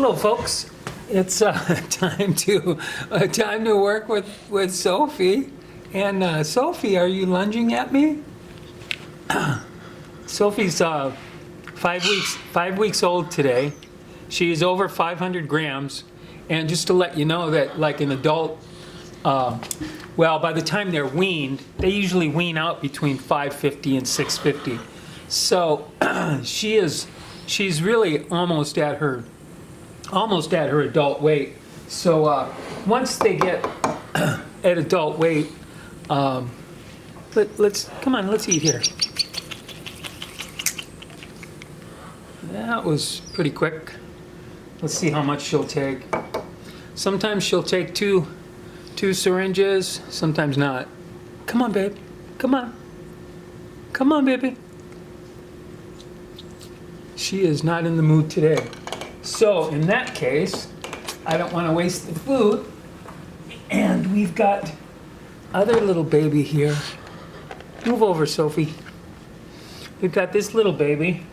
Hello, folks. It's time to work with Sophie. And Sophie, are you lunging at me? Sophie's 5 weeks old today. She's over 500 grams. And just to let you know that, like an adult, well, by the time they're weaned, they usually wean out between 550 and 650. So she's really almost at her adult weight. So once they get at adult weight, let's eat here. That was pretty quick. Let's see how much she'll take. Sometimes she'll take two syringes, sometimes not. Come on, babe. Come on. Come on, baby. She is not in the mood today. So in that case, I don't want to waste the food. And we've got other little baby here. Move over, Sophie. We've got this little baby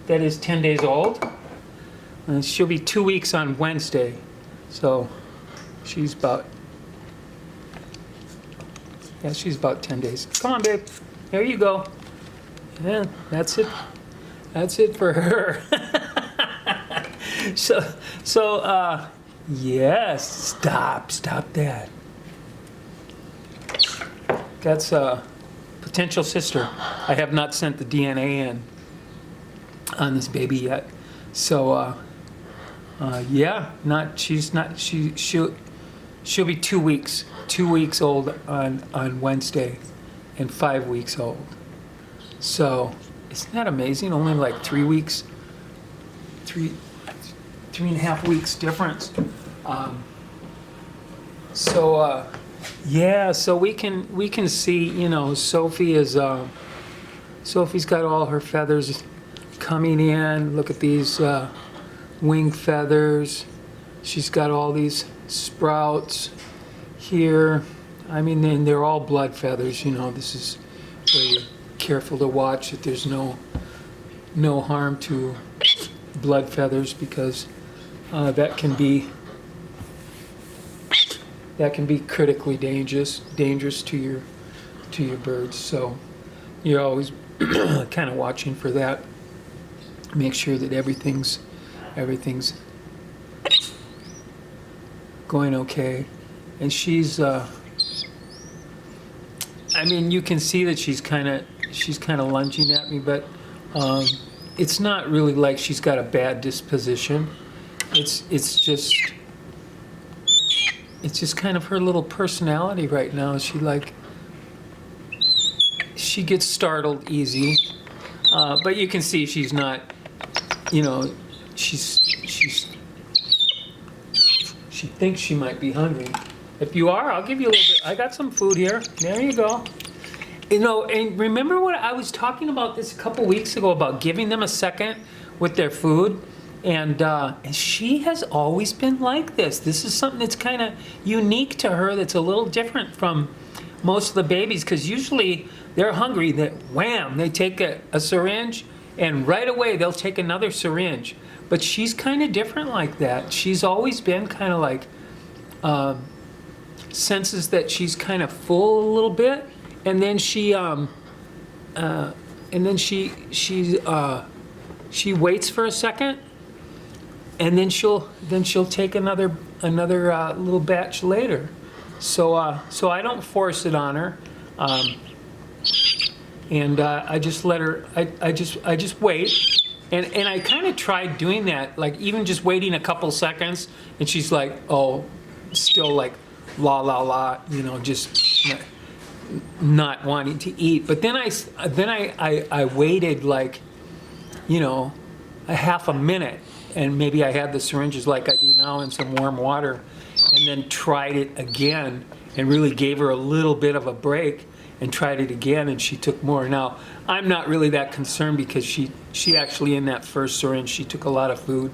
that is 10 days old. And she'll be 2 weeks on Wednesday. So she's about 10 days. Come on, babe. There you go. Yeah, that's it. That's it for her. So, yes, stop that. That's a potential sister. I have not sent the DNA in on this baby yet. So, yeah, she'll be 2 weeks old on Wednesday, and 5 weeks old. So, isn't that amazing? Only like 3 weeks, three and a half weeks difference. Yeah, so we can see, you know, Sophie's got all her feathers coming in. Look at these wing feathers. She's got all these sprouts here. I mean, and they're all blood feathers. You know, this is where you're careful to watch that there's no harm to blood feathers, because that can be critically dangerous to your birds. So you're always kind of watching for that. Make sure that everything's going okay. And she's I mean, you can see that she's kind of lunging at me, but it's not really like she's got a bad disposition. It's just kind of her little personality right now. She gets startled easy, but you can see she's not, you know, she thinks she might be hungry. If you are, I'll give you a little bit. I got some food here. There you go. You know, and remember what I was talking about this a couple weeks ago about giving them a second with their food? And she has always been like this. This is something that's kind of unique to her, that's a little different from most of the babies, because usually they're hungry, that wham, they take a syringe, and right away they'll take another syringe. But she's kind of different like that. She's always been kind of like, senses that she's kind of full a little bit, and then she waits for a second, and then she'll take another little batch later. So I don't force it on her, and I just let her. I just wait, and I kind of tried doing that, like even just waiting a couple seconds, and she's like, oh, still like la la la, you know, just not wanting to eat. But then I waited like, you know, a half a minute, and maybe I had the syringes like I do now in some warm water, and then tried it again and really gave her a little bit of a break and tried it again, and she took more. Now, I'm not really that concerned, because she actually, in that first syringe, she took a lot of food.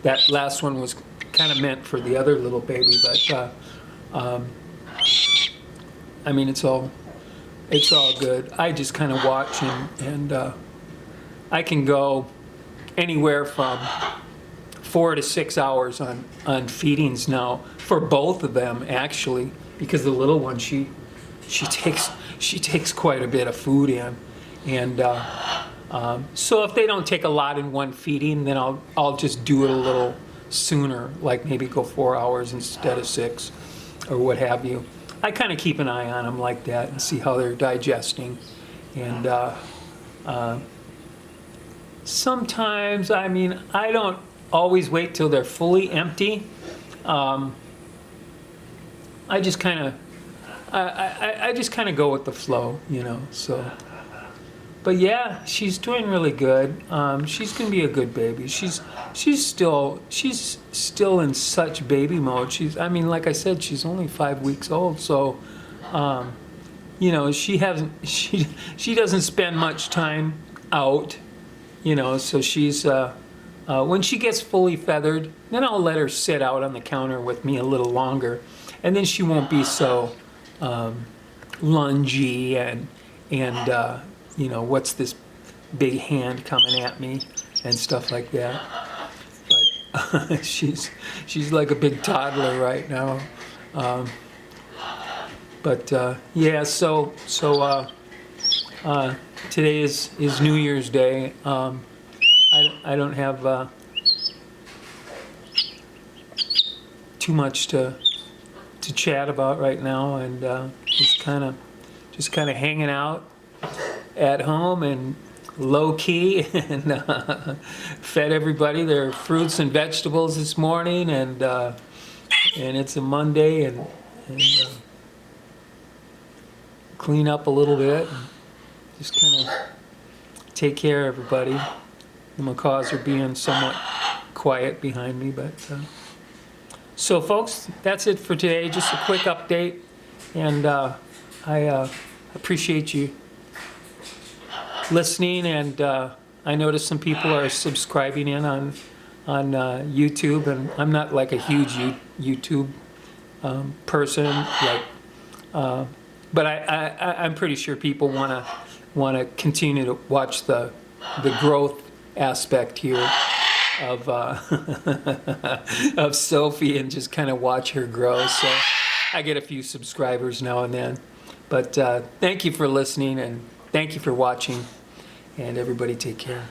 That last one was kind of meant for the other little baby, but I mean, it's all good. I just kind of watch, and I can go anywhere from 4 to 6 hours on feedings now for both of them, actually, because the little one, she takes quite a bit of food in. And so if they don't take a lot in one feeding, then I'll just do it a little sooner, like maybe go 4 hours instead of 6 or what have you. I kind of keep an eye on them like that and see how they're digesting. And sometimes, I mean, I don't always wait till they're fully empty. I just kind of I just kind of go with the flow, you know. So, but yeah, she's doing really good. She's gonna be a good baby. She's still in such baby mode. I mean, like I said, she's only 5 weeks old. So, you know, she doesn't spend much time out, you know. So she's when she gets fully feathered, then I'll let her sit out on the counter with me a little longer, and then she won't be so lungy and you know, what's this big hand coming at me and stuff like that. But she's like a big toddler right now. Yeah, so today is New Year's Day. I don't have too much to chat about right now, and just kind of hanging out at home and low key, and fed everybody their fruits and vegetables this morning, and it's a Monday, and clean up a little bit, and just kind of take care of everybody. The macaws are being somewhat quiet behind me, but so folks, that's it for today. Just a quick update, and I appreciate you listening, and I noticed some people are subscribing in on YouTube, and I'm not like a huge YouTube person, like, but I'm pretty sure people want to continue to watch the growth aspect here of of Sophie, and just kind of watch her grow. So I get a few subscribers now and then, but thank you for listening, and thank you for watching, and everybody take care.